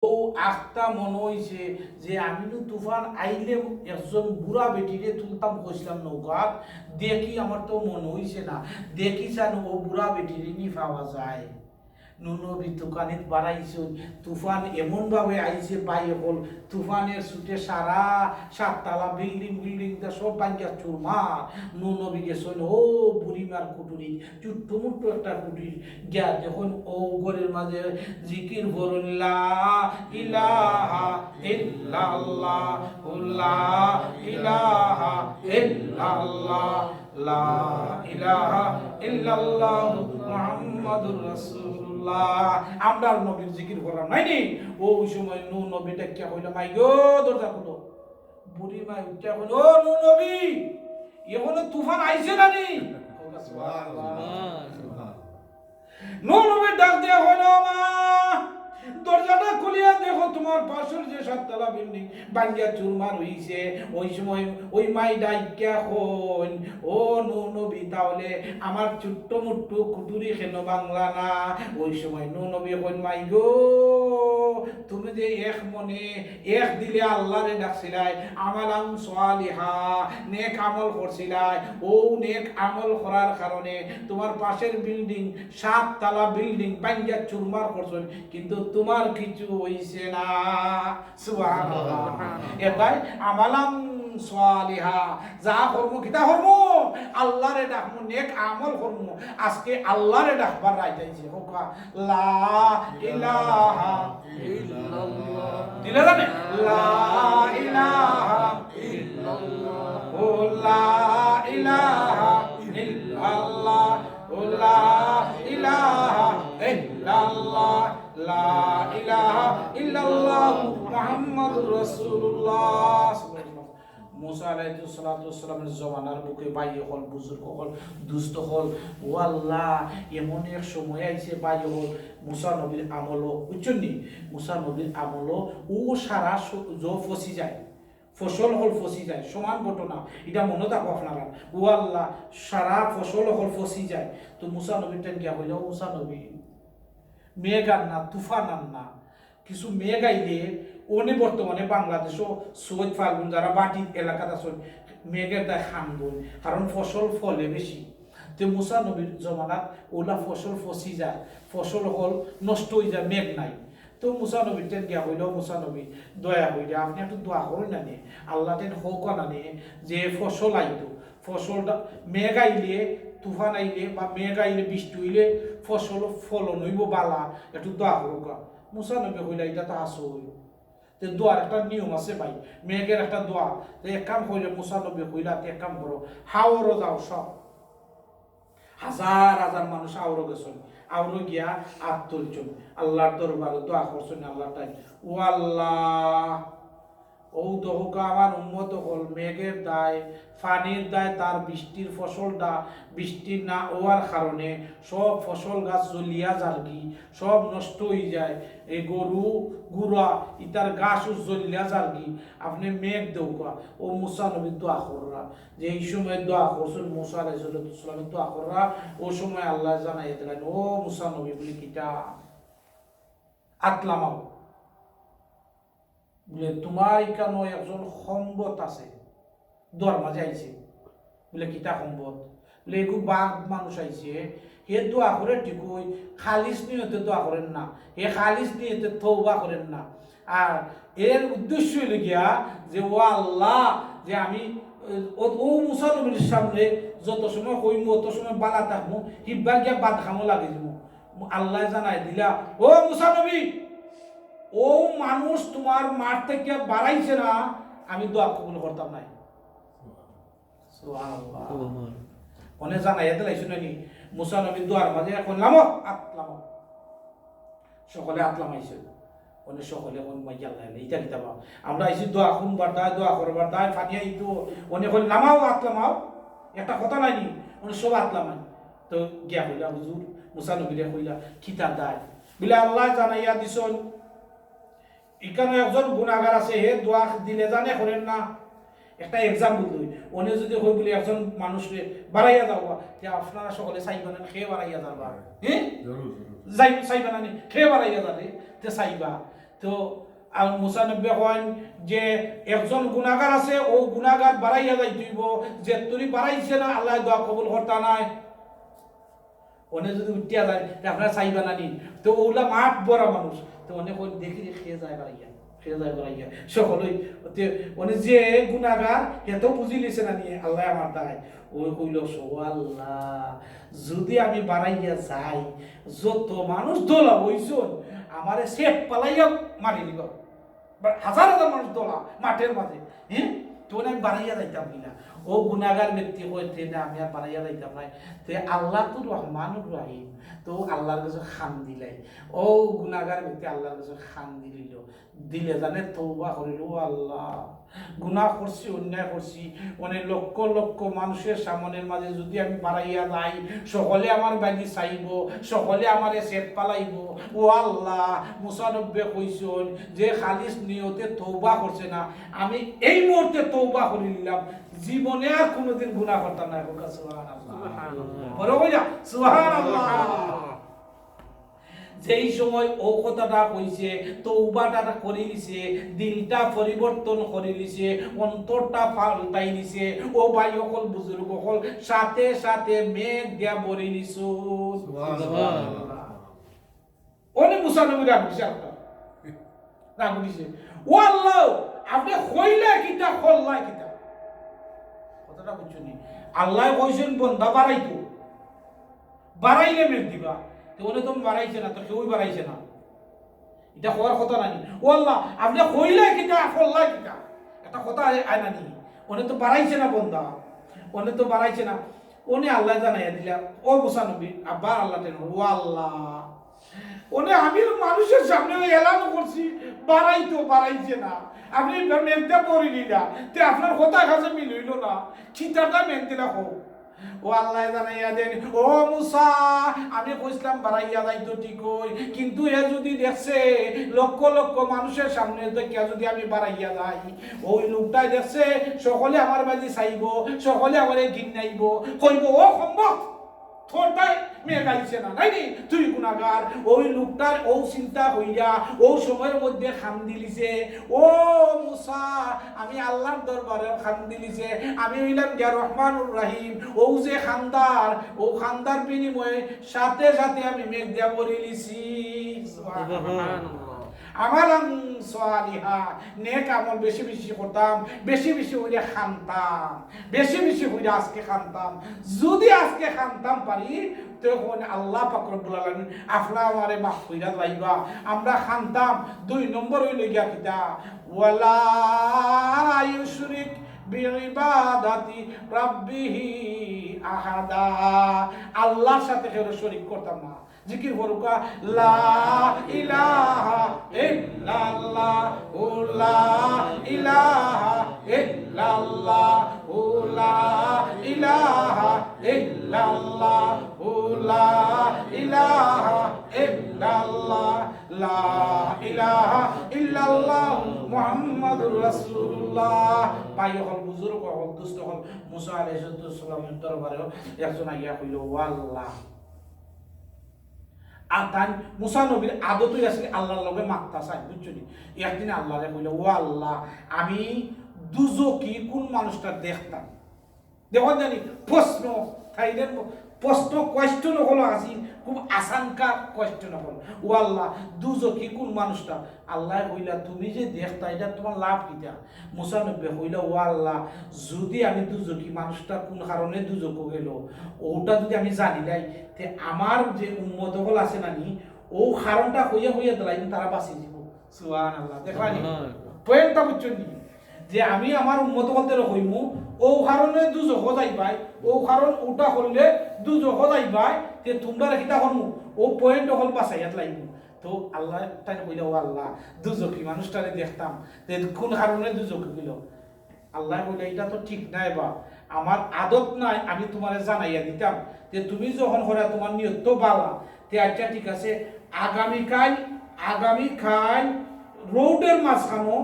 ও আখটা মনে হয়েছে যে আমি তুফান আইলে একজন বুড়া বেটিরে তুলতাম কইছিলাম নৌকাত, দেখি আমার তো মনে হয়েছে না, দেখি চান ও বুড়া বেটিরে নি পাওয়া যায়। নুনবি তুকানিত বাড়াইছে, তুফান এমন ভাবে আইছে পাই হল, তুফানের ছুটে সারা সাততলা বিল্ডিং সব ভাঙ্গা চুরমার। নুনবি গেছেন ও বুড়িমার কুটুরি, ছোট্ট মুট্ট একটা কুটির গিয়া যখন ও ঘরের মাঝে জিকির করুন লা ইলাহা ইল্লাল্লাহ লা ইলাহা ইল্লাল্লাহ লা ইলাহা ইল্লাল্লাহ মুহাম্মাদুর রাসূলুল্লাহ। আমরা নবীর জিকির করলাম নাই নি, ওই সময় নূহ নবী ডাকিয়া কইল, মাই গো দরজা খুলো। বুড়ি মাই উঠিয়া কইল, ও নূহ নবী, এখনো তুফান আইছে না নি? নূহ নবী ডাক দিয়া কইল, মা দরজাটা খুলিয়া দেখো, তোমার পাশের যে সাততলা বিল্ডিং ভাঙ্গিয়া চুরমার হইছে। ওই সময় ওই মাই ডাইকা কইন, ও নূহ নবী, তাহলে আমার ছোট্ট মুট্টু কুটুরি কেন বাংলা না? ওই সময় নূহ নবী কইন, মাই গো তুমি যে এক মনে এক দিলে আল্লাহরে ডাকছিলাই, আমালাম সালিহা, নেক আমল করছিলাই, ও নেক আমল করার কারণে তোমার পাশের বিল্ডিং সাততলা বিল্ডিং ভাঙ্গিয়া চুরমার করছেন, কিন্তু তোমার কিছু হইছে না। সুবহানাল্লাহ। এটাই আমালাম সালিহা, যা কর্ম কিতা কর্ম আল্লাহরে ডাকমু, নেক আমল করমু। আজকে আল্লাহরে ডাকবার রাইতাইছে, হোকা লা ইলাহা ইল্লাল্লাহ, দিলে জানে লা ইলাহা ইল্লাল্লাহ, ও লা ইলাহা ইল্লাল্লাহ, ও লা ইলাহা ইল্লাল্লাহ, লা ইলাহা ইল্লাল্লাহ মুহাম্মাদুর রাসূলুল্লাহ। মুসা আলাইহিস সালাতু ওয়াস সালামের জমানার বুকে ভাই হল, বুজুর্গ হল, দুস্থ হল, ও আল্লাহ এমন এক সময় আইছে ভাই হল মুসা নবীর আমলও বুঝছনি, মুসা নবীর আমলও ও সারা ফসি যায়, ফসল হল ফসি যায়, সমান ঘটনা, এটা মনে থাকো আপনারা। ও আল্লাহ সারা ফসল হল ফসি যায়। তো মুসা নবীর টাইম গিয়া হইল, মুসা নবী মেঘ আর না, তুফান আর না, কিছু মেঘ আইলে ওনে বর্তমানে বাংলাদেশও সৈয়দ ফাল্গুন যারা বাটি এলাকাতে আছেন মেঘের দায় খানগুন, কারণ ফসল ফলে বেশি। তো মুসা নবীর জমানাত ওলা ফসল ফসি যায়, ফসল হল নষ্ট হয়ে যায়, মেঘ নাই। তো মুসা নবীর টেন গিয়া হইল, মুসা নবী দয়া হইলে আপনি একটু দোয়া করেন না নিয়ে, আল্লাহ টেন হোক না নিয়ে যে ফসল আইতো, ফসলটা মেঘ আইলে, তুফান আইলে বা মেঘ আইলে, বৃষ্টি হইলে ফসল ফলন হইব বালা, একটু দোয়া করুক। মুসা নবী হইলে এটা তো হাসো হইল। তো দোয়ার একটা নিয়ম আছে ভাই, মেঘের একটা দোয়া। তো এক কাম হইলে মুসা নবী হইলা, এক কাম করো, হাওরও যাও, সব হাজার হাজার মানুষ আওরো গেছেন, আওরো গিয়া আত তুলছেন, আল্লাহর দরবারে দোয়া করছেন, আল্লাহ তাই ও আল্লাহ ও দহক আমার উন্মত হল মেঘের দায়, ফানির দায়, তার বৃষ্টির ফসলটা বৃষ্টি না হওয়ার কারণে সব ফসল গাছ জ্বলিয়া যারগি, সব নষ্ট হয়ে যায়, এই গরু গুড়া ইতার গাছ জ্বলিয়া যারগি, আপনি মেঘ দেওকা। ও মুসা নবী দোয়া কররা, যে এই সময় দোয়া করছেন মুসা আলাইহিস সালামের দোয়া কররা, ও সময় আল্লাহ জানাই দিলেন, ও মুসা নবী বলি কিটা আতলামাও, বলে তোমার এখানে একজন সম্বত আছে, দোয়ার মাঝে আইছে, বলে কিতা সম্বত, বলে এগু বাঘ মানুষ আইছে, হে দোয়া করে ঠিকই খালিস নিয়তে দোয়া করেন না, হে খালিস নিয়তে তওবা করেন না, আর এর উদ্দেশ্য হইল গিয়া যে ও আল্লাহ, যে আমি ও মুসা নবীর সামনে যত সময় কইমু অত সময় বালা থাকবো, হিব্বা গিয়া বাদ খামো লাগে যাবো। আল্লাহ জানাই দিলা, ও মুসা নবী, ও মানুষ তোমার মাঠ থেকে বাড়াইছে না, আমি দোয়া কবুল করতাম নাই। সুবহানাল্লাহ। অনে জানাই এতে লাইছ নানি মুসা নবী দোয়ার মাঝে এখন লামক আতলাম, সকলে আতলামাইছে, অনে সকলে কোন মাইয়া লাইলে ইটা কিতাবা আমরা আইছি দোয়া শুনবার দায়, দোয়া করবার দায়, ফানিয়া ইতো অনে কই লামাও আতলামাও, একটা কথা নাইনি, অনে সব আতলামাই। তো গিয়া কইলা হুজুর, মুসা নবীরে কইলা কিতা দায়, বলে আল্লাহ জানাইয়া দিছন এখানে একজন গুণাগার আছে, হে দোয়া দিলে জানে করেন না। একটা এক্সাম্পল দিই, অনে যদি কই বলে একজন মানুষকে বাড়াইয়া যাওয়া, যে আপনারা সকলে চাইবা না খেয়ে বাড়াইয়া যাবা, হ্যাঁ যাই চাইবা না খেয়ে বাড়াইয়া যাবে, তে চাইবা, তো আর মুসা নবী কন যে একজন গুনাহগার আছে ও গুনাহগার বাড়াইয়া যাইতেইব যে তুই বাড়াইছে না আল্লাহ দোয়া কবুল করতা নাই ওনে যদি উঠিয়া যায় আপনারা চাইবা না নি তো ওগুলা মাঠ বড় মানুষ তো অনেক দেখি খেয়ে যায় বাড়াইয়া সকলেই মানে যে গুনাহগার এত বুঝি লিছে না নিয়ে আল্লাহ আমার দায় ওই কইল আল্লাহ যদি আমি বাড়াইয়া যাই যত মানুষ দোলা হইছন আমারে সেফ পালাইয়া মারি দিব হাজার হাজার মানুষ দোলা মাঠের মাঝে হ্যাঁ তো আমি বাড়াইয়া যাইতাম কিনা ও গুনাহগার ব্যক্তি হইতে না আমি আর বাড়াইয়া যাইতাম না তে আল্লাহ তো রহমানুর রহিম তো আল্লাহর কাছে খান দিলাই ও গুনাহগার ব্যক্তি আল্লাহর কাছে খান দিলে জানে তওবা করিল ও আল্লাহ গুনাহ করছি অন্যায় করছি অনেক লক্ষ লক্ষ মানুষের সামনের মাঝে যদি আমি বাড়াইয়া যাই সকলে আমার বাড়ি চাইব সকলে আমার সেফ পালাইব ও আল্লাহ মুসা নবী কইছেন যে খালিস নিয়তে তওবা করছে না আমি এই মুহূর্তে তওবা করে নিলাম জীবনে আর কোনোদিন গুনাহ করতাম না সুবহানাল্লাহ বড় কইয়া সুবহানাল্লাহ যেই সময় ও কথাটা কইছে তওবাটা করে নিছে দিনটা পরিবর্তন করে নিছে অন্তরটা পাল্টাই নিছে ও ভাই সকল বুজুর্গ সকল সাথে সাথে মেঘ দিয়া ভরে নিছো সুবহানাল্লাহ ওনে মুসা নবী রাগ দিছে ও আল্লাহ আপনি কইলা কিটা করলা কিটা কথাটা বুঝছনি আল্লাহ কইছেন বন্দা বাড়াইতো বাড়াইলে মেঘ দিবা ওনে তুমি বাড়াইছে না তো কেউই বাড়াইছে না এটা হওয়ার কথা নানি ও আল্লাহ আপনি কইলে কিটা করলা কিটা এটা কথা আয় নানি ওনে তো বাড়াইছে না বন্দা ওনে তো বাড়াইছে না ওনে আল্লাহ জানাইয়া দিলা ও মুসা নবী আবার আল্লাহ টেন ও আল্লাহ ওনে আমি মানুষের সামনে এলান করছি বাড়াইছে না আপনি মেনতে পড়িনি না তে আপনার কথা কাছে মিলইল না চিন্তাটা মেনতে না হোক ও আল্লাহ জানাইয়া দেন ও মুসা আমি কইছিলাম বাড়াইয়া যাইতো ঠিকই কিন্তু এ যদি দেখছে লক্ষ লক্ষ মানুষের সামনে কে যদি আমি বাড়াইয়া যাই ওই লোকটাই দেখছে সকলে আমার বাড়ি চাইব সকলে আমারে ঘিন্নাইব কইব ও সম্ভব থোড়টাই মেয়ে গাইছে না নাইনি তুই গুনাহগার ওই লোকটার ও চিন্তা হইয়া ও সময়ের মধ্যে খান দিলিছে ও মুসা আমি আল্লাহর দরবারে খান দিলিছে আমি হইলাম গিয়া রহমানুর রহিম ও যে খানদার ও খানদার বিনিময়ে সাথে সাথে আমি মেঘ দিয়া বলিলিছি সুবহানাল্লাহ আমালান সালিহা নেক আমল বেশি বেশি করতাম বেশি বেশি হইয়া খানতাম বেশি বেশি হইয়া আজকে খানতাম যদি আজকে খানতাম পারি তখন আল্লাহ পাক রব্বুল আলামিন আপনা আমারে মাফ কইরা যাইবা আমরা খানতাম দুই নম্বর হইল গিয়া কিতা ওয়ালা ইউশরিক বিইবাদাতি রাব্বিহি আহাদা আল্লাহর সাথে কেউ শরীক করতাম না জিকির করুকা লা ইলাহা ইল্লাল্লাহ লা ইলাহা ইল্লাল্লাহ লা ইলাহা ইল্লাল্লাহ লা ইলাহা ইল্লাল্লাহ লা ইলাহা ইল্লাল্লাহ মুহাম্মাদুর রাসূলুল্লাহ ভাই হল বুজুর্গ হল দুষ্ট হল মুসা আলাইহিস সালামের দরবারে একজন আইয়া কইল ও আল্লাহ আর তাই মুসা নবীর আদতই আসলে আল্লাহর লগে মাত্তা চাই বুঝছনি একদিন আল্লাহরে কইল ও আল্লাহ আমি দুজকি কোন মানুষটা দেখতাম দেখুন জানি প্রশ্ন থাইলেন প্রশ্ন কোয়েশ্চন হলো আসি খুব আসানকা কোয়েশ্চন হলো ও আল্লাহ দুজকি কোন মানুষটা আল্লাহ কইলা তুমি যে দেখতা এটা তোমার লাভ কিটা মুসা নবী কইলা ও আল্লাহ যদি আমি দুজকি মানুষটা কোন কারণে দুজক গেল ওটা যদি আমি জানি নাই তে আমার যে উম্মত হল আছে নানি ও কারণটা হইয়া হইয়া দিলাই তারা বাঁচি যাব সুবহানাল্লাহ দেখলানি পয়েন্টটা বুঝছেন যে আমি আমার উম্মত বলতে হইমু ও কারণে দুজক যাইবাই ও কারণ ওটা করলে দুজক যাইবাই তে তোমরা কিটা করমু ও পয়েন্ট হল বাঁচাইয়াত লাগবো তো আল্লাহ তাই কইলা ও আল্লাহ দুজকি মানুষটারে দেখতাম তে কোন কারণে দুজক গেল আল্লাহ কইলা এটা তো ঠিক নাই বা আমার আদত নাই আমি তোমারে জানাইয়া দিতাম যে তুমি যখন করে তোমার নিয়ত তো বালা তে আচ্ছা ঠিক আছে আগামীকাল রোডের মাঝখানো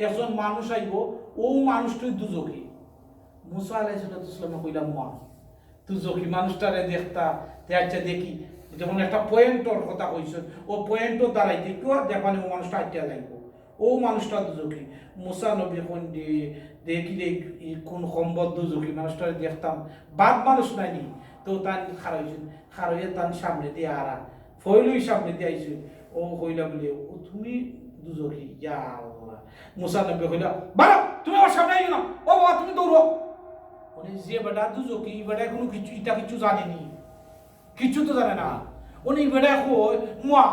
একজন মানুষ আইব ও মানুষটি দুজকি মুসা আলাইহিস সালাম কইলা মা দুজকি মানুষটারে দেখতা তে আচ্ছা দেখি যেমন একটা পয়েন্টর কথা কইছ, ও পয়েন্টও দাঁড়াইতে কেউ দেখবানি ও মানুষটা আটটা যাইব, ও মানুষটা দুজকি। মুসা নবী কোন দেখিলে কোন সম্বদ দুজকি মানুষটা দেখতাম, বাদ মানুষ নাইনি, তো তান খারাইছেন, খারাইয়ে তান সামনে দিয়ে আরা ফইলই সামনে দিয়ে আইছে, ও কইলা বলে ও তুমি দুজকি, ইয়া আল্লাহ। মুসা নবী কইলা বাড়া তুমি আমার সামনে আইও না, ও বাবা তুমি দৌড়ো। উনি যে বেটা দুজকি, বেটা কোনো কিছু এটা কিছু জানেনি, কিছু তো জানে না। উনি বেটা কই মুয়া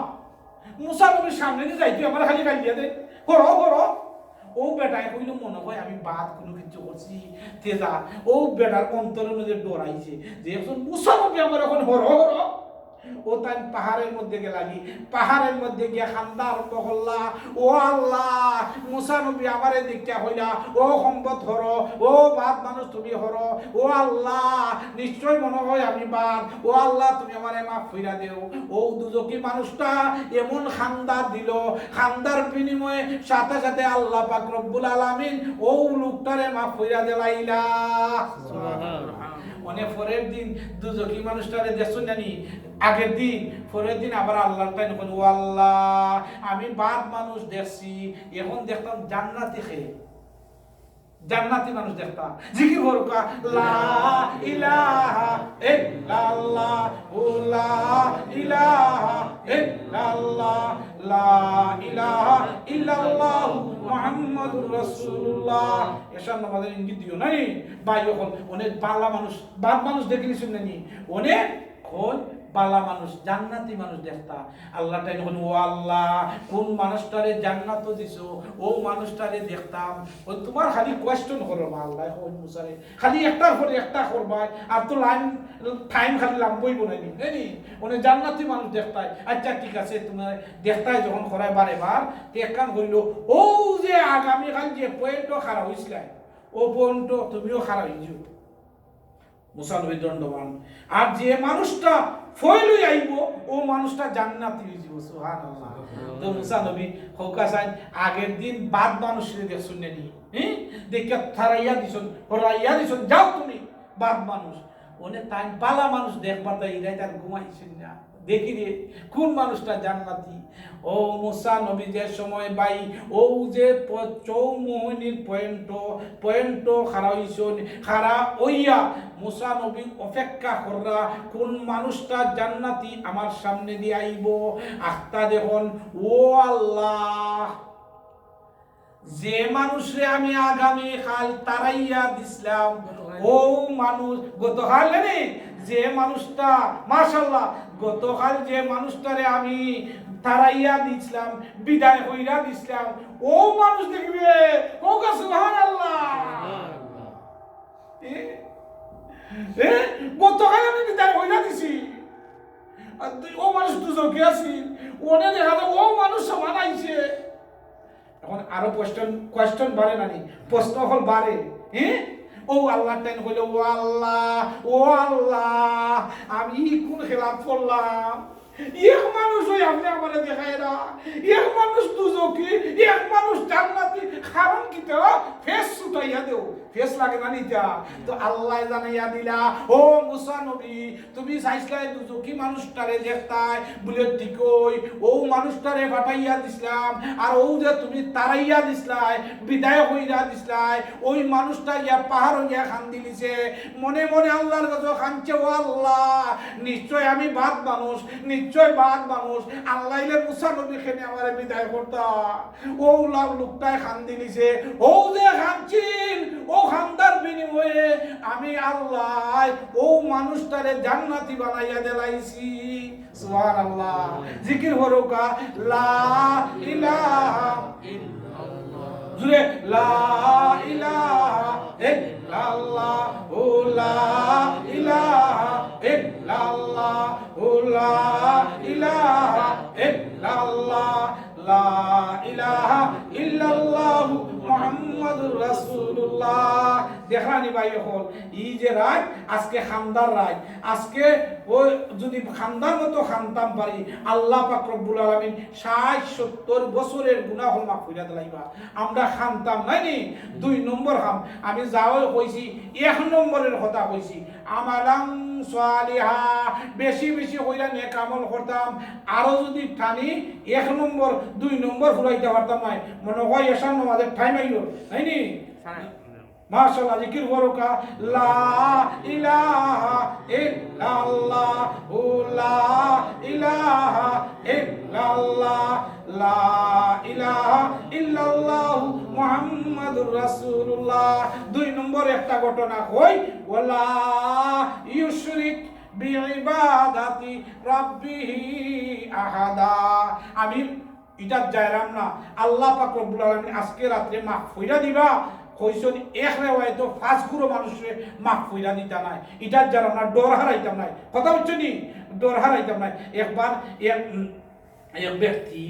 মুসা নবীর সামনে দিয়ে যাই, তুই আমার খালি গালি দিয়ে দে, করো করো। ও বেটায় কইল মনে হয় আমি বাদ কোনো কিছু করছি তেজা। ও বেটার অন্তরের মধ্যে ডরাইছে যে এখন মুসা নবী আমার এখন হর হর। ও তাই পাহাড়ের মধ্যে গেলাগি, পাহাড়ের মধ্যে গিয়ে খান্দা আরম্ভ করলা, ও আল্লাহ মুসা নবী আমারে দেখতে হইলা, ও সম্পদ হর, ও বাদ মানুষ তুমি হর, ও আল্লাহ নিশ্চয় মনে হয় আমি বাদ, ও আল্লাহ তুমি আমারে মাফ কইরা দেও। ও দুজকি মানুষটা এমন খান্দা দিল, খান্দার বিনিময়ে সাথে সাথে আল্লাহ পাক রব্বুল আলামিন ও লোকটারে মাফ কইরা দেলাইলা। অনেক পরের দিন দুজকি মানুষটারে দেখছো জানি, আগের দিন পরের দিন আবার আল্লাহর তাই নকল, ও আল্লাহ আমি বাদ মানুষ দেখছি, এখন দেখতাম জান্নাতি খেয়ে, জান্নাতি মানুষ দেখতাম। জিকির করকা লা ইলাহা ইল্লাল্লাহ, লা ইলাহা ইল্লাল্লাহ, লা ইলাহা ইল্লাল্লাহ মুহাম্মাদুর রাসূলুল্লাহ। এসব আমাদের ইঙ্গিত দিও নাই ভাই, এখন অনেক বাংলা মানুষ বাদ মানুষ দেখিনি শুনে নি, অনেক কোন বালা মানুষ জান্নাতি মানুষ দেখতা। আল্লাহ তাই যখন ও আল্লাহ কোন মানুষটারে জান্নাত দিছো, ও মানুষটারে দেখতাম। ওই তোমার খালি কোয়েশ্চন করো আল্লাহ ওই মুসারে, খালি একটার পরে একটা করবা, আর তো লাইন টাইম খালি লাম্বই বনাইনি জানি ওনে জান্নাতি মানুষ দেখতাই। আচ্ছা ঠিক আছে তোমার দেখতাই যখন করায় বারে বার এক কাম করিল, ও যে আগামীকাল যে পয়েন্টও খারাপ হয়েছিল, ও পয়েন্টও তুমিও খারাপ হয়েছ মুসা নবী দণ্ডবান। আর যে মানুষটা ফয়লই আইব ও মানুষটা জান্নাতি হয়ে যাব, সুবহানাল্লাহ। তো মুসা নবী হকাসান আগের দিন বাদ মানুষের দেখছুন নি, দেখে থারাইয়া দিছুন, হরাইয়া দিছুন, যাও তুমি বাদ মানুষ। ওনে তাই পালা মানুষ দেখবার তাই ইরাই তার ঘুমাইছেন না, দেখি রে কোন মানুষটা জান্নাতি। ও মুসা নবী যে সময় বাই ও যে চৌমোহনীর পয়েন্ট খারা হইছেন, খারা ওইয়া মুসা নবী অপেক্ষা কররা কোন মানুষটা জান্নাতি আমার সামনে দিয়ে আইব। আখতা দেখুন ও আল্লাহ যে মানুষরে আমি আগামী কাল তারাইয়া দিছিলাম, ও মানুষ গতকাল নেই যে মানুষটা মাশাআল্লাহ গতকাল যে মানুষটারে আমি তারাইয়া দিছিলাম, বিদায় কইরা দিছিলাম, ও মানুষ দেখবে ও সুবহানাল্লাহ। গতকাল আমি বিদায় কইরা দিছি, ও মানুষ দুজকে আছি, ওনে দেখা যায় ও মানুষ সমান আইছে। এখন আরো কোয়েশ্চন বাড়ে নানি, প্রশ্ন হল বাড়ে, ও আল্লাহ টেন হইল, ও আল্লাহ আমি কোন খেলা পড়লাম, এক মানুষ হই আপনি আমারে দেখায় না, এক মানুষ দুজকি, এক মানুষ জান্নাতি, কারণ কি তো ফেস ছুটাইয়া দেও, ফেস লাগে না নিতা। তো আল্লাহ জানাইয়া দিলা, ও মুসা নবী তুমি চাইছলাই দুজকি মানুষটারে দেখতাই বলে ঠিকই, ও মানুষটারে ফাটাইয়া দিছিলাম, আর ও যে তুমি তারাইয়া দিছলাই, বিদায় কইরা দিছলাই, ওই মানুষটা গিয়া পাহাড় গিয়া খান দিলিছে, মনে মনে আল্লাহর কাছে খানছে, ও আল্লাহ নিশ্চয় আমি বাদ মানুষ, নিশ্চয় বাদ মানুষ, আল্লাহ মুসা নবী খেনে আমারে বিদায় করতা, ও লোকটাই খান দিলিছে, ও যে খানছিন ও খান্দার বিনিময়ে আমি আল্লাহ ও মানুষটারে জান্নাতি বানাইয়া দেলাইছি, সুবহানাল্লাহ। জিকির হরকা লা ইলাহা ইল্লাল্লাহ, জুরে লা ইলাহা ইল্লাল্লাহ, ও লা ইলাহা ইল্লাল্লাহ, ও লা ইলাহা ইল্লাল্লাহ, লা ইলাহা ইল্লাল্লাহু মুহাম্মাদুর রাসূলুল্লাহ। দেখলানি ভাই হল এই যে রাত আজকে খামদার রাত, আজকে ও যদি খামদার মতো খামতাম পারি আল্লাহ পাক রব্বুল আলামিন ৬০-৭০ বছরের গুনাহ মাফ কইরা দিলাইবা। আমরা খামতাম নাইনি। ২ নম্বর খাম আমি যাও কইছি, ১ নম্বরের কথা কইছি আমালাম সালিহা, বেশি বেশি কইরা নেক আমল করতাম। আরো যদি ঠানি ১ নম্বর ২ নম্বর ফুরাইতে পারতাম না। মনে হয় এশার নামাজের টাইম আইলো নাইনি। মাশাআল্লাহ জিকির করোকা লা ইলাহা ইল্লাল্লাহ লা ইলাহা ইল্লাল্লাহ লা ইলাহা ইল্লাল্লাহ মুহাম্মাদুর রাসূলুল্লাহ। ২ নম্বর একটা ঘটনা কই ওয়ালা ইউশরিক বিইবাদাতি রাব্বিহি আহাদা। আমি এটা যাইরাম না, আল্লাহ পাক রব্বুল আলামিন আজকে রাতে মাফ কইরা দিবা কইছেন। এক রেওয়ায়তে ৫ গুরু মানুষে মাফ কইরা দিতা নাই। এটার যারা না ডর হারাইতাম নাই। কথা হচ্ছে নি, ডর হারাইতাম নাই। একবার এক ব্যক্তি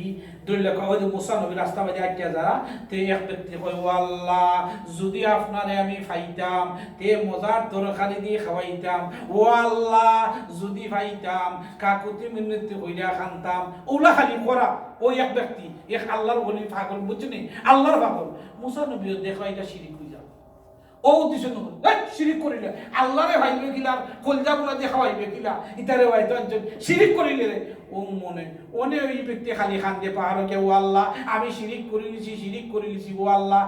দৈলকা ওই যে মুসা নবী রাস্তা বাজে আটকে যারা তে এক ব্যক্তি কয় ও আল্লাহ যদি আপনারে আমি ফাইতাম তে মজার তরকারি দিয়ে খাওয়াইতাম, ও আল্লাহ যদি ফাইতাম কাকুতি মিনতি কইরা খানতাম। ওলা খালি করা ওই এক ব্যক্তি এক আল্লাহর বলি পাগল, বুঝছেন আল্লাহর পাগল। মুসা নবী দেখা এটা শিরিক হয়ে যাবে। ও উদ্দেশ্য শিরিক করিলে আল্লাহরে ভাইবে কিলা কলজা গুলা দিয়ে খাওয়াইবে কিলা ইতারে হয়তো একজন শিরিক করিলে রে ও মনে ওনে ওই ব্যক্তি খালি খান দিয়ে পাহাড় কে ও আল্লাহ আমি শিরিক করে লিছি, শিরিক করে লিছি। ও আল্লাহ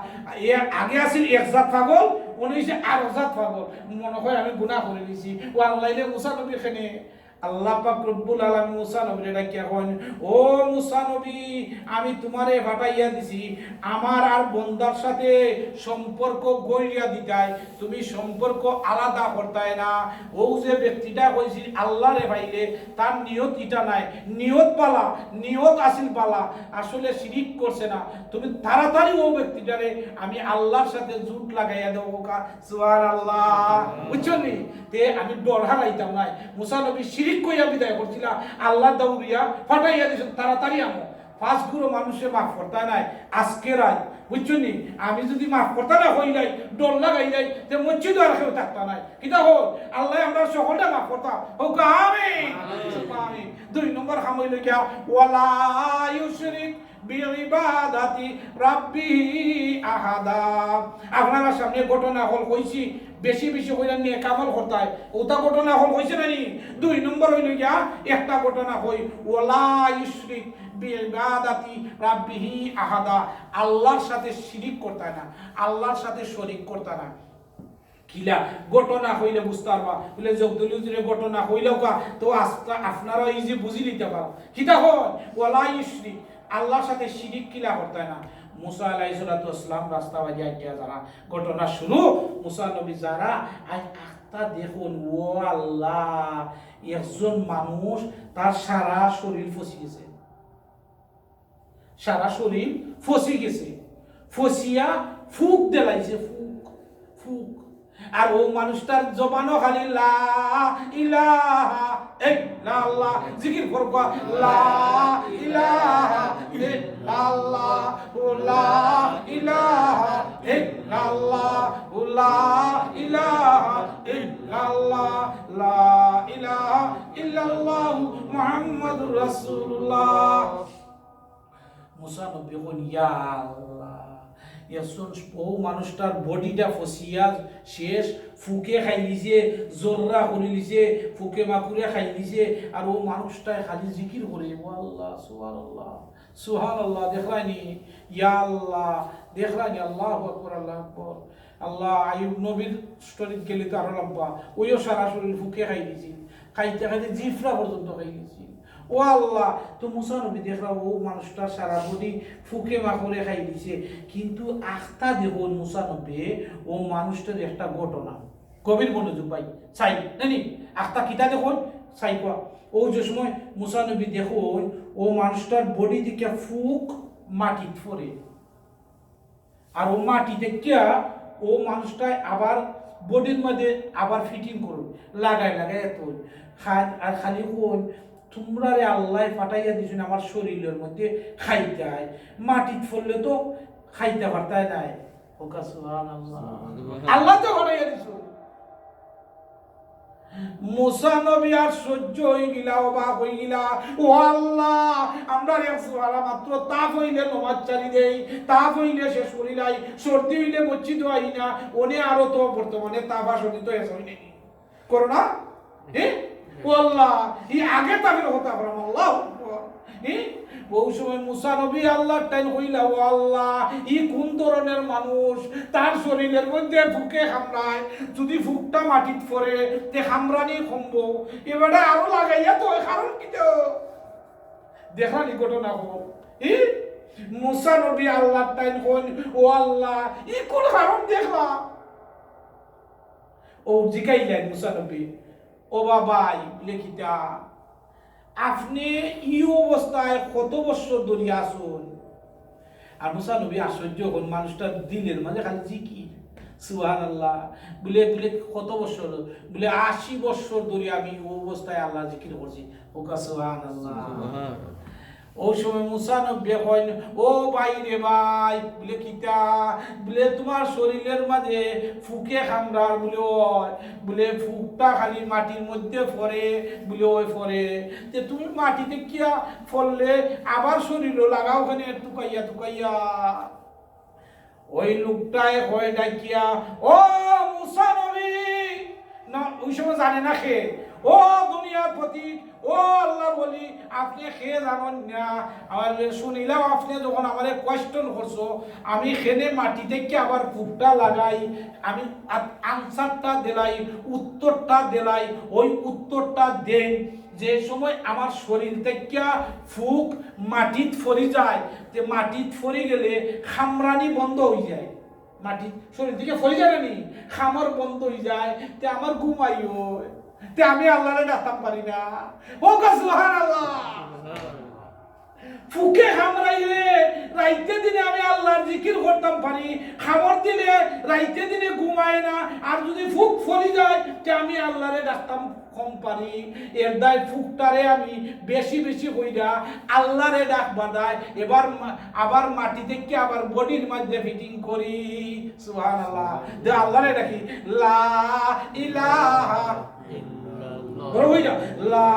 এ আগে আসিল একজাত পাগল, ওনে হইছে আর জাত পাগল। মনে হয় আমি গুনাহ করে লিছি। ও আল্লাহ ইলে মুসা নবী খানে আল্লাহ পাক রব্বুল আলামিন মুসা নবীরে ডাকিয়া কন ও মুসা নবী আমি তোমারে পাঠাইয়া দিছি আমার আর বন্দার সাথে সম্পর্ক গড়িয়া দিতাই, তুমি সম্পর্ক আলাদা করতাই না। ও যে ব্যক্তিটা কইছি আল্লাহরে ভাইলে তার নিয়ত ইটা নাই, নিয়ত পালা নিয়ত আসিল পালা আসলে শিরিক করছে না। তুমি তাড়াতাড়ি ও ব্যক্তিটারে আমি আল্লাহর সাথে জুট লাগাইয়া দেবো কা সুবহানাল্লাহ। বুঝছনি তে আমি ডর হারাইতাম নাই। মুসা নবী শিরিক কইয়া বিদায় করছিলা, আল্লাহ দাউরিয়া ফাটাইয়া দিছেন তাড়াতাড়ি আমো। ৫ গুরু মানুষে মাফ করতে নাই আজকে রাত, বুঝছনি আমি যদি মাফ করতে না হই নাই ডর লাগাই নাই যে মসজিদ আর কেউ থাকতা নাই। কিতা হোক আল্লাহ আমরা সকলটা মাফ করতাম হোক আমিন আমিন। ২ নম্বর কাম হইল গিয়া ওয়ালা ইউশরিক বিইবাদাতি রাব্বিহি আহাদা। আপনারা সামনে ঘটনা হল কইছি বেশি বেশি কইরা নিয়ে কামল করতাই ওটা ঘটনা হল হইছে না নি। ২ নম্বর হইল গিয়া একটা ঘটনা কই ওয়ালা ইউশরিক বিইবাদাতি রাব্বিহি আহাদা, আল্লাহর সাথে শিরিক করতা না, আল্লাহর সাথে শরীক করতা না। কিলা ঘটনা হইলে বুঝতে পারবা বলে জগদলীয় ঘটনা হইলেও কা তো আপনারা এই যে বুঝি নিতে পারো। কিতা হয় ওয়ালা ইউশরিক আল্লাহর সাথে শিরিক কিলা করতে না। মুসা আলাইহিস সালাম রাস্তা বাজে আইয়া যারা ঘটনা শুরু মুসা নবী যারা আখতা দেখুন ও আল্লাহ একজন মানুষ তার সারা শরীর ফসি গেছে, সারা শরীর ফসি গেছে, ফসিয়া ফুক দেলাইছে, ফুক ফুক। আর ও মানুষটার জবানও খালি লা ইলাহা ইল্লাল্লাহ জিকির করবা লা ইলাহা ইল্লাল্লাহ লা ইলাহা ইল্লাল্লাহ লা ইলাহা ইল্লাল্লাহ লা ইলাহা ইল্লাল্লাহ মুহাম্মাদুর রাসূলুল্লাহ। মুসা নবী কোন ইয়া আল্লাহ ও মানুষটার বডিটা ফসিয়া শেষ, ফুকে খাই লিছে, জোররা করে লিছে, ফুকে মাকুরে খাই লিছে। আর ও মানুষটাই খালি জিকির করে ও আল্লাহ সুবহানাল্লাহ সুবহানাল্লাহ। দেখলানি ইয়া আল্লাহ দেখলানি আল্লাহু আকবার আল্লাহু আকবার। আল্লাহ আইয়ুব নবীর স্টোরি গেলে তো আরো লম্বা, ওইও সারা শরীর ফুকে খাই লিছে, খাইতে খাইতে জিফরা পর্যন্ত খাই লিছে। ও আল্লাহ তো মুসা নবী দেখলাম ও মানুষটা সারা বডি ফুকে মাকড়ে খাই দিছে, কিন্তু আখতা দেখুন মুসা নবী ও মানুষটার একটা ঘটনা গভীর মনোযোগ ভাই চাই জানি আখতা কিতা দেখুন চাই কোয়া। ও যে সময় মুসা নবী দেখুন ও মানুষটার বডি দিকে ফুক মাটি পড়ে, আর ও মাটি দেখিয়া ও মানুষটাই আবার বডির মধ্যে আবার ফিটিং করুন লাগাই লাগাই এত আর খালি কোন তোমরা রে আল্লাহ ফাটাইয়া দিছেন আমার শরীরের মধ্যে খাইতে হয়, মাটিত ফললে তো খাইতে পারতাই নাই। ওকা সুবহানাল্লাহ আল্লাহ তো হরাইয়া দিছো মুসা নবী আর সহ্য হই গিলা অবাক হই গিলা ও আল্লাহ আমরা সুবহানাল্লাহ মাত্র তাপ হইলে নমাজ চালি দেই তাপ হইলে শেষ করি নাই সর্দি হইলে মসজিদ হই না ওনে আরো তো বর্তমানে তাপা সর্দি তো এসে হইনি করো না ও আল্লাহ এই আগে তাবের হতা আমরা আল্লাহ বহু সময় মুসা নবী আল্লাহর টাইম হইলা ও আল্লাহ ই কোন ধরনের মানুষ তার শরীরের মধ্যে ফুকে হামরায় যদি ফুকটা মাটিত পড়ে তে হামরানি কমব এবারে আরো লাগাইয়া তো কারণ কি তো দেখানি ঘটনা হল মুসা নবী আল্লাহর টাইম হইল ও আল্লাহ ই কোন কারণ দেখলা ও জিকাইলেন মুসা নবী ও বাবাই লেখিতা আপনি এই অবস্থায় কত বছর ধরে আসুন আর মুসা নবী আশ্চর্য হন মানুষটার দিলের মাঝে খালি জিকির সুবহানাল্লাহ বলে বলে কত বছর বলে 80 বছর ধরে আমি ও অবস্থায় আল্লাহ জিকির করছি ওকা সুবহানাল্লাহ ও সময় মুসা নবী কইন ও ভাই রে ভাই বলে কিতা বলে তোমার শরীরের মাঝে ফুকে খামরার বলে ওই বলে ফুকটা খালি মাটির মধ্যে পড়ে বলে ওই পড়ে তে তুমি মাটিতে কিয়া ফললে আবার শরীরও লাগাও ওখানে টুকাইয়া টুকাইয়া ওই লোকটাই হয় ডাকিয়া ও মুসা নবী না ওই সময় জানে না খে ও দুনিয়ার প্রতি ও আল্লাহর ওলি আপনি খেয়ে জানেন না আমার শুনিলাম আপনি যখন আমারে কোয়েশ্চন করছো আমি খেনে মাটি থেকে আবার ফুকটা লাগাই আমি আনসারটা দিলাই উত্তরটা দিলাই ওই উত্তরটা দেন যে সময় আমার শরীর থেকে ফুক মাটিত ফরি যায় যে মাটিত ফরি গেলে খামরানি বন্ধ হয়ে যায় মাটি শরীর থেকে ফরি যায় না নি খামর বন্ধ হয়ে যায় তে আমার ঘুমাইও তে আমি আল্লাহরে ডাকতাম পারি না ও সুবহানাল্লাহ ফুকে খামরাইলে রাইতে দিনে আমি আল্লাহর জিকির করতাম পারি খাবার দিলে রাইতে দিনে ঘুমায় না আর যদি ফুক ফরি যায় তে আমি আল্লাহরে ডাকতাম কম পারি এর দায় ফুকটারে আমি বেশি বেশি কইরা আল্লাহরে ডাক বাঁধায় এবার আবার মাটি থেকে আবার বডির মধ্যে ফিটিং করি সুবহানাল্লাহ দে আল্লাহরে ডাকি লা ইলাহা বড় হই যা লা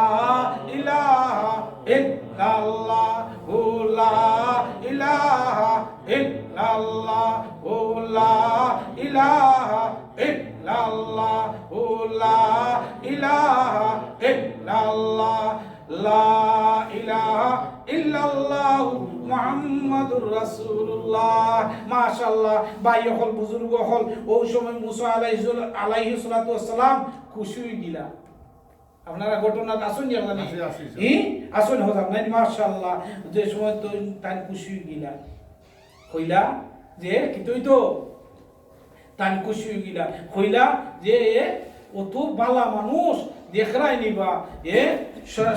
ইলাহা ইল্লাল্লাহ লা ইলাহা ইল্লাল্লাহ লা ইলাহা ইল্লাল্লাহ লা ইলাহা ইল্লাল্লাহ লা ইলাহা ইল্লাল্লাহ মুহাম্মাদুর রাসূলুল্লাহ মাশাআল্লাহ ভাই হল বুজুর্গ হল ওই সময় মুসা আলাইহিস সালাতু ওয়াস সালাম খুশি হয়ে গিলা আপনারা ঘটনা আসুন জানি আসুন হলাম নাই মাশাআল্লাহ যে সময় তো তাই খুশি হয়ে গিলা কইলা যে কি তুই তো তাই খুশি হয়ে গিলা কইলা যে অত বালা মানুষ দেখরাই নিবা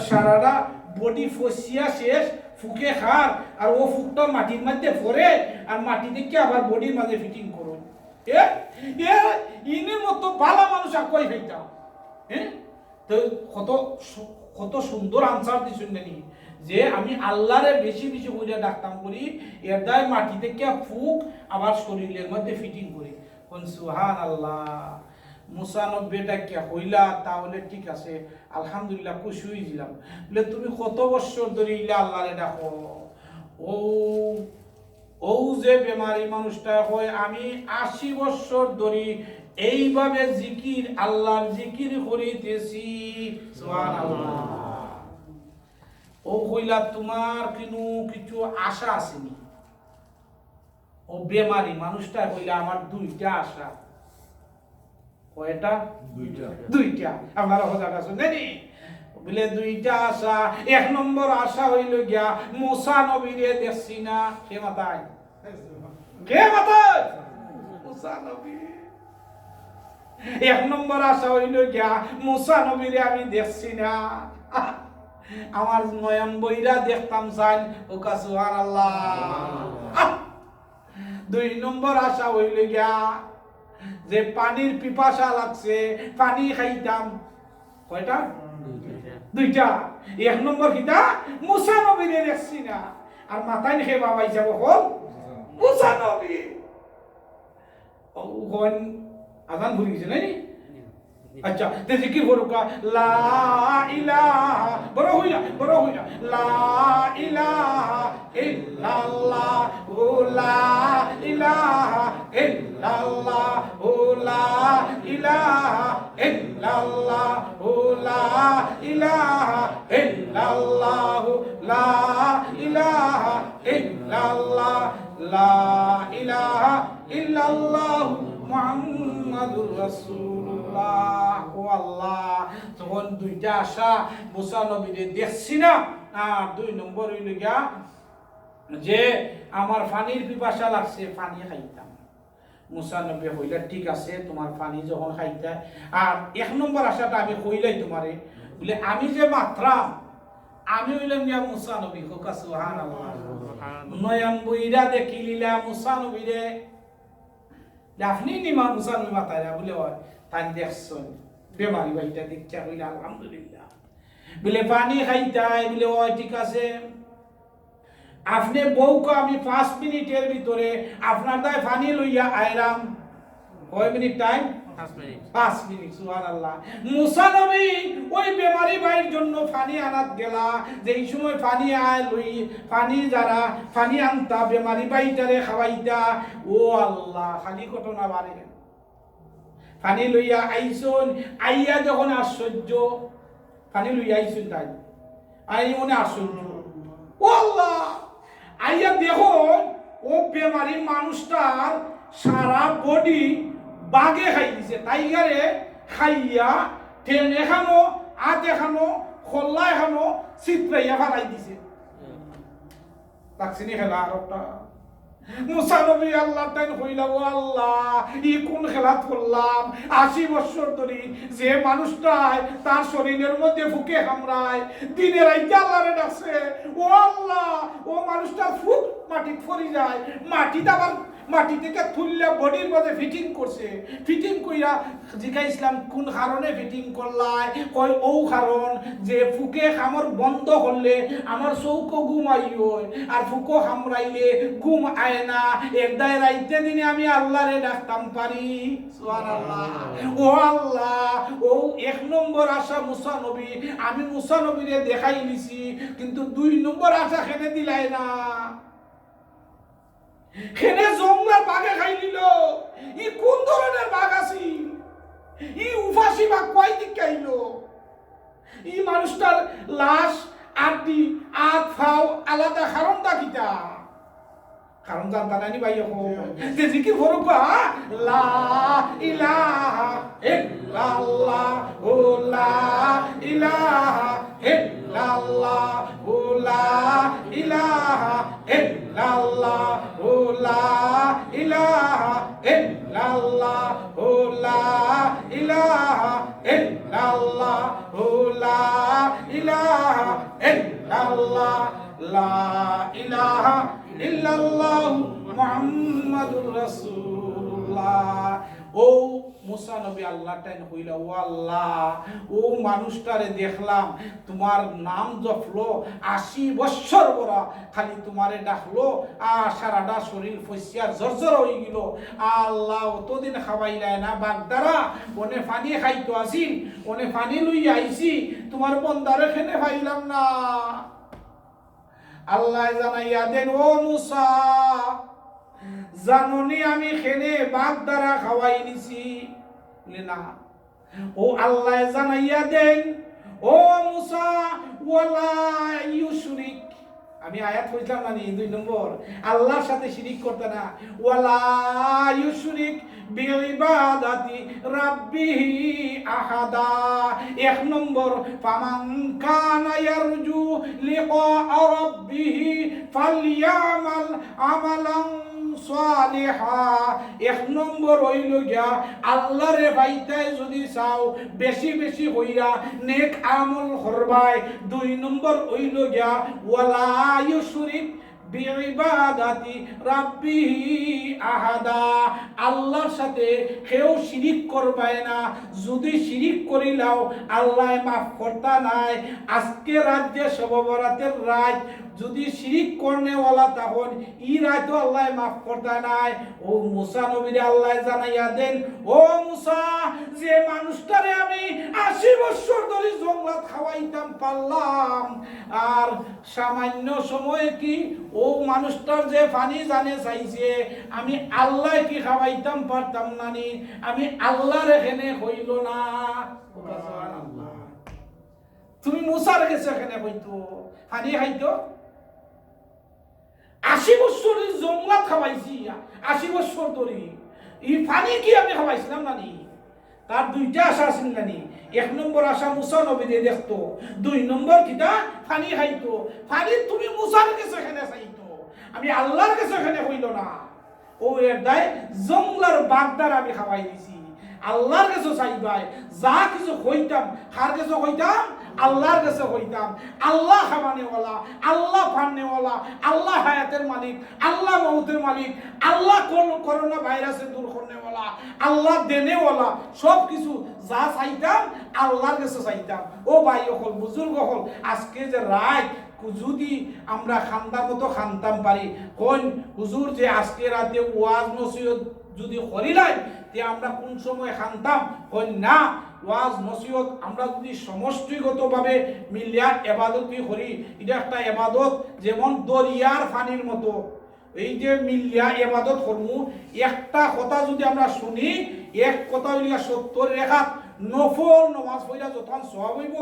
সারাটা বডি ফসিয়া শেষ ফুকে খার আর ও ফুকটা মাটির মধ্যে পড়ে আর মাটি থেকে আবার বডির মাঝে ফিটিং করো ইনের মতো বালা মানুষ আর কই হইতাম তো কত সুন্দর আনসার দিছেন নানি যে আমি আল্লাহরে বেশি বেশি কইরা ডাকতাম করি এর দায় মাটি থেকে ফুক আবার শরীরের মধ্যে ফিটিং করি কোন সুবহানাল্লাহ মুসা নব্বেটা কে হইলা তাহলে ঠিক আছে আলহামদুলিল্লাহ খুশি হইছিলাম বলে তুমি কত বছর ধরে ইলা আল্লাহরে ডাকো ও ও যে বেমারি মানুষটা হয় আমি 80 বছর ধরে এইভাবে জিকির আল্লাহর জিকির করিতেছি সুবহানাল্লাহ ও কইলা তোমার কিছু আশা আসেনি ও বেমারি মানুষটা কইলা আমার দুইটা আশা কয়টা দুইটা আপনারা কথা শুনেন নি বলে দুইটা আশা এক নম্বর আশা হইল গিয়া মুসা নবীরে দেখছি না কে মাথায় মুসা নবী এক নম্বর আশা হইল গিয়া মুসা নবীরে আমি দেখছি না আমার নয়ন বইরা দেখতাম চাই ওকা সুবহানাল্লাহ দুই নম্বর আশা হইল গিয়া যে পানির পিপাসা লাগছে পানি খাইতাম কয়টা দুইটা এক নম্বর কিটা মুসা নবীরে দেখছি না আর মাথায় খেয়ে বাবা হিসাবে হল মুসা নবী কোন আজান ভুলে গেছে নাই আচ্ছা তে জিকির করুকা লা ইলাহা বড় হইলা লা ইলাহা ইল্লাল্লাহ লা ইলাহা ইল্লাল্লাহ লা ইলাহা ইল্লাল্লাহ লা ইলাহা ইল্লাল্লাহ লা ইলাহা ইল্লাল্লাহ লা ইলাহা ইল্লাল্লাহ মুহাম্মাদুর রাসূলুল্লাহ। ও আল্লাহ, তখন দুইটা আশা মুসা নবীরে দেখছি না, আর 2 নম্বর হইল গিয়া যে আমার পানির পিপাসা লাগছে, পানি খাইতাম। মুসা নবী হইলা ঠিক আছে, তোমার পানি যখন খাইতা। আর 1 নম্বর আশাটা আমি কইলাই তোমারে, বলে আমি যে মাত্রাম, আমি হইলাম গিয়া মুসা নবী। হোক সুবহানাল্লাহ। নয়ন বইরা দেখিলিলা মুসা নবীরে, আপনি নিমা মুসা নবী মাতারা বলে হয় তাই দেখছেন বেমারি ভাইটা দেখছা হইলা আলহামদুলিল্লাহ। বলে পানি খাইতাই, বলে ওই ঠিক আছে, আপনি বউকে আমি 5 মিনিটের ভিতরে আপনার দায় পানি লইয়া আইরাম। কয় মিনিট টাইম? 5 মিনিট। সুবহানাল্লাহ। মুসা নবী ওই বেমারি ভাইয়ের জন্য পানি আনাত গেলা, যেই সময় পানি আয় লই, পানি যারা পানি আনতা বেমারি ভাইটারে খাওয়াইতা। ও আল্লাহ, খালি ঘটনা বাড়ে। পানি লইয়া আইছুন, আইয়া যখন আশ্চর্য, পানি লইয়া আইছুন তাই আই মনে আশ্চর্য। ও আল্লাহ, আইয়া দেখো ও বেমারি মানুষটার সারা বডি বাগে খাই দিছে, টাইগারে খাইয়া ঠেন এখানো, হাত এখানো, খোল্লা এখানো চিত্রাইয়া ফালাই দিছে। লাগছিনি খেলা আরটা। মুসা নবী আল্লাহ তাই কইলা, ও আল্লাহ, ই কোন খেলাত করলাম? 80 বছর ধরে যে মানুষটাই তার শরীরের মধ্যে ফুকে কামড়ায়, দিনে রাইতে আল্লাহরে ডাকছে, ও আল্লাহ, ও মানুষটার ফুক মাটি ফরি যায়, মাটিতে আবার মাটি থেকে তুললে বডির মধ্যে ফিটিং করছে। ফিটিং কইরা জিজ্ঞাসলাম কোন কারণে ফিটিং করলাই? কই ও কারণ যে ফুকে খামর বন্ধ করলে আমার চৌকো ঘুম আইও, আর ফুকো কামড়াইলে ঘুম আয় না। একদাই রাইতে দিনে আমি আল্লাহরে ডাকতাম পারি। সুবহানাল্লাহ। ও আল্লাহ, ও 1 নম্বর আশা মুসা নবী, আমি মুসা নবীরে দেখাই নিছি, কিন্তু 2 নম্বর আশা খেনে দিলাই না। খেনে জঙ্গলার বাঘে খাই নিল। ই কোন ধরনের বাঘ আছি? ই উফাসি বাঘ কয় দিকে আইলো? ই মানুষটার লাশ আড্ডি আত ফাও আলাদা কারণটা কিটা? কারণ জানতা নানি ভাই যে জিকির করবা লা ইলাহা ইল্লাল্লাহ লা ইলাহা ইল্লাল্লাহ লা ইলাহা ইল্লাল্লাহ লা ইলাহা ইল্লাল্লাহ লা ইলাহা ইল্লাল্লাহ লা ইলাহা ইল্লাল্লাহ লা ইলাহা ইল্লাল্লাহ মুহাম্মাদুর রাসূলুল্লাহ। ও মুসা নবী আল্লাহ তাই কইলা, ও আল্লাহ, ও মানুষটারে দেখলাম, তোমার নাম জপলো, 80 বছর বড় খালি তোমারে ডাকলো, আর সারাটা শরীর ফসিয়া জর্জর হয়ে গেল। আল্লাহ, অতদিন খাওয়াইলাই না বাগদারা, ওনে পানি খাইতো আসিল, ওনে পানি লইয়া আইছি, তোমার বন্দারে খেনে পাইলাম না। আল্লাহ জানাইয়া দেন, ও মুসা, জানুনি আমি খেনে বাঘ দ্বারা খাওয়াই নিছি? না। ও আল্লাহ জানাইয়া দেন, ও মুসা, ওয়ালা ইউশরিক, আমি আয়াত কইলাম না 2 নম্বর, আল্লাহর সাথে শিরিক করতে না। ওয়ালা ইউশরিক বিইবাদাতি রাব্বিহি আহাদা। 1 নম্বর, ফামান কানা ইয়ারজু লিকা রাব্বিহি ফালইয়ামাল আমালান সালিহা। 1 নম্বর হইল গিয়া আল্লাহরে পাইতে যদি চাও বেশি বেশি হইয়া নেক আমল করবাই। 2 নম্বর হইল গিয়া ওয়ালা ইউশরিক বিইবাদাতি রাব্বিহি আহাদা, আল্লাহর সাথে কেউ শিরিক করবায় না। যদি শিরিক করিলাও আল্লাহ মাফ করতা নাই। আজকে রাজ্যে শবে বরাতের রাত, যদি শিরিক করনেওয়ালা তখন ই রাত আল্লাহ মাফ করতা নাই। ও মুসা নবীরে আল্লাহ জানাইয়া দেন, ও মুসা, যে মানুষটারে আমি 80 বছর ধরে জঙ্গলাত খাওয়াইতাম পারলাম, আর সামান্য সময়ে কি ও মানুষটার যে পানি জানে চাইছে, আমি আল্লাহ কি খাওয়াইতাম পারতাম না নি? আমি আল্লাহর এখানে হইল না। তুমি মুসার গেছে এখানে হইতো পানি খাইতো। 80 বছর জঙ্গলাত খাওয়াইছি, 80 বছর ধরে এই পানি কি আমি খাওয়াইছিলাম না নি? তার দুইটা আশা আছিল নানি। 1 নম্বর আশা মুসা নবী দিয়ে দেখতো, 2 নম্বর কিটা পানি খাইতো। পানি তুমি মুসার কাছে এখানে চাইতো, আমি আল্লাহর কাছে এখানে হইল না। ও এর দায় জঙ্গলার বাগদার আমি খাওয়াই দিছি। আল্লাহর কাছে চাইবাই, যা কিছু হইতাম কার কাছে হইতাম? আল্লাহর কাছে হইতাম। আল্লাহ খাওয়ানেওয়ালা, আল্লাহ ফান্নেওয়ালা, আল্লাহ হায়াতের মালিক, আল্লাহ মৌতের মালিক, আল্লাহ করোনা ভাইরাসের দূর করনেওয়ালা, আল্লাহ দেনেওয়ালা, সব কিছু যা চাইতাম আল্লাহর কাছে চাইতাম। ও ভাই হল, বুজুর্গ হল, আজকে যে রাত যদি আমরা খান্দার মতো খানতাম পারি, কোন হুজুর যে আজকে রাতে ওয়াজ নসিহত যদি করিলাই, তে আমরা কোন সময় খানতাম? কোন না, ওয়াজ নসিহত আমরা যদি সমষ্টিগতভাবে মিলিয়া ইবাদত করি, এটা একটা ইবাদত যেমন দরিয়ার পানির মতো। এই যে মিলিয়া ইবাদত করমু, একটা কথা যদি আমরা শুনি, এক কথা হইলা 70 রেখাত নফল নামাজ পড়া যতক্ষণ সওয়াব হইব,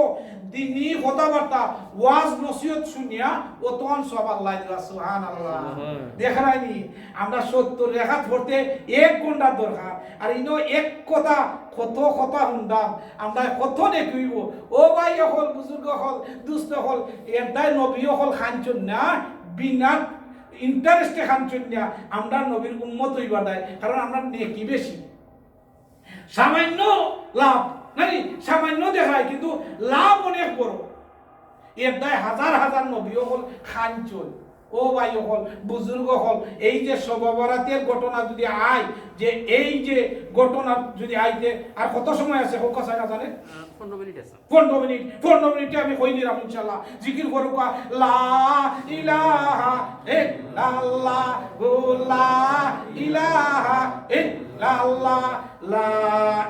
দিনী কথাবার্তা ওয়াজ নসিহত শুনিয়া অতক্ষণ সওয়াব আল্লাহ দিবা। সুবহানাল্লাহ। দেখারাইনি আমরা 70 রেখাত পড়তে 1 ঘন্টা দরকার, আর ইনো এক কথা কত কথা শুনতাম আমরা, কত দেখইব। ও ভাই হল, বুজুর্গ হল, দুস্থ হল, এটাই নবী হল খানচন না, বিনা ইন্টারেস্টে খানচন না। আমরা নবীর উম্মত হইবার দায়, কারণ আমরা নেকি বেশি। সামান্য লাভ নাকি সামান্য দেখায়, কিন্তু লাভ অনেক বড়। এর দায় হাজার হাজার নবী হল খানচল। ও ভাই হল, বুজুর্গ হল, এই যে শবে বরাতের ঘটনা যদি আয়, যে এই যে ঘটনা যদি আইতে আর কত সময় আছে হোক কথা না জানে? 15 মিনিট আছে। 15 মিনিটে আমি কই দিলাম ইনশাআল্লাহ। জিকির করুক লা ইলাহা ইল্লাল্লাহ, লা ইলাহা ইল্লাল্লাহ, লা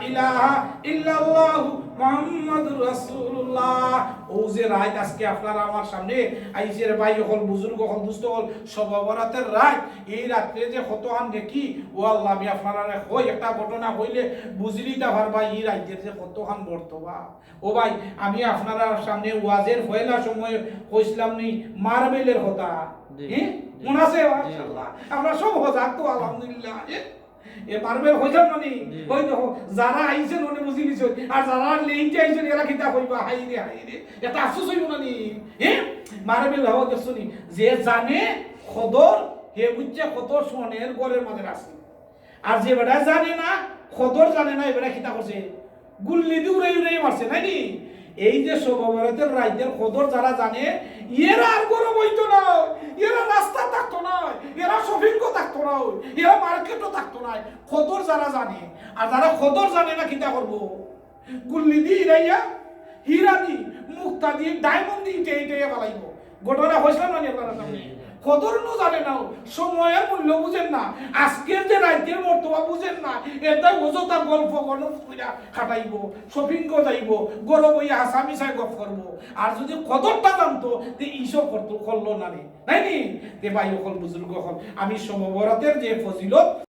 ইলাহা ইল্লাল্লাহ মুহাম্মাদুর রাসূলুল্লাহ। ও যে রাত আজকে আপনারা আমার সামনে আইছে রে ভাই হল, বুজুর্গ হল, দুস্থ হল, শবে বরাতের রাত, এই রাতে যে কতখান দেখি, ও আল্লাহ, আমি আপনারা কই একটা ঘটনা হইলে বুঝলি তা পারবা এই রাজ্যের যে কতখান বর্তবা। ও ভাই, আমি আপনারা সামনে ওয়াজের পয়লা সময় কইছিলাম নি মার্বেলের কথা, মনে আছে? মাশাআল্লাহ, আমরা সব হজাক তো আলহামদুলিল্লাহ। এ মার্বেল হইতাম না নি? ওই দেখো যারা আইছেন উনি বুঝি নিছে, আর যারা লেইতে আইছেন এরা কিতা কইবা? হাই রে, এটা আফসোস হইব না নি? মার্বেল হওয়া দেখছো নি? যে জানে খদর হে বুঝছে কত সোনের গড়ের মাঝে আছে, আর যে বেটা জানে না, খদর জানে না, এবারে কিতা করছে? গুল্লি দিয়ে উড়াই উড়াই মারছে, নাই নি? এই যে শবে বরাতের রাতের খদর যারা জানে, এরা আর গরম হইতো না, এরা রাস্তা থাকতো না, এরা শপিংও থাকতো না, এরা মার্কেটও থাকতো না। খদর যারা জানে, আর যারা খদর জানে না কিতা করবো? গুল্লি দিয়ে ইরাইয়া, হীরা দি, মুক্তা দিয়ে, ডায়মন্ড দিয়ে ইটাইয়া বালাইব। ঘটনা হয়েছিল না আপনারা সামনে? কদর নো জানে না, সময়ের মূল্য বুঝেন না, আজকের যে রাজ্যের মর্তবা বুঝেন না। এটা অযথা গল্প গল্প কইরা খাটাইব, শপিং কো যাইব, গরব হইয়া আসামি সাই গপ করব। আর যদি কদরটা জানতো যে এইসব করতো, করলো না রে, নাই নি? তে ভাই হল, বুজুর্গ হল, আমি শবে বরাতের যে ফজিলত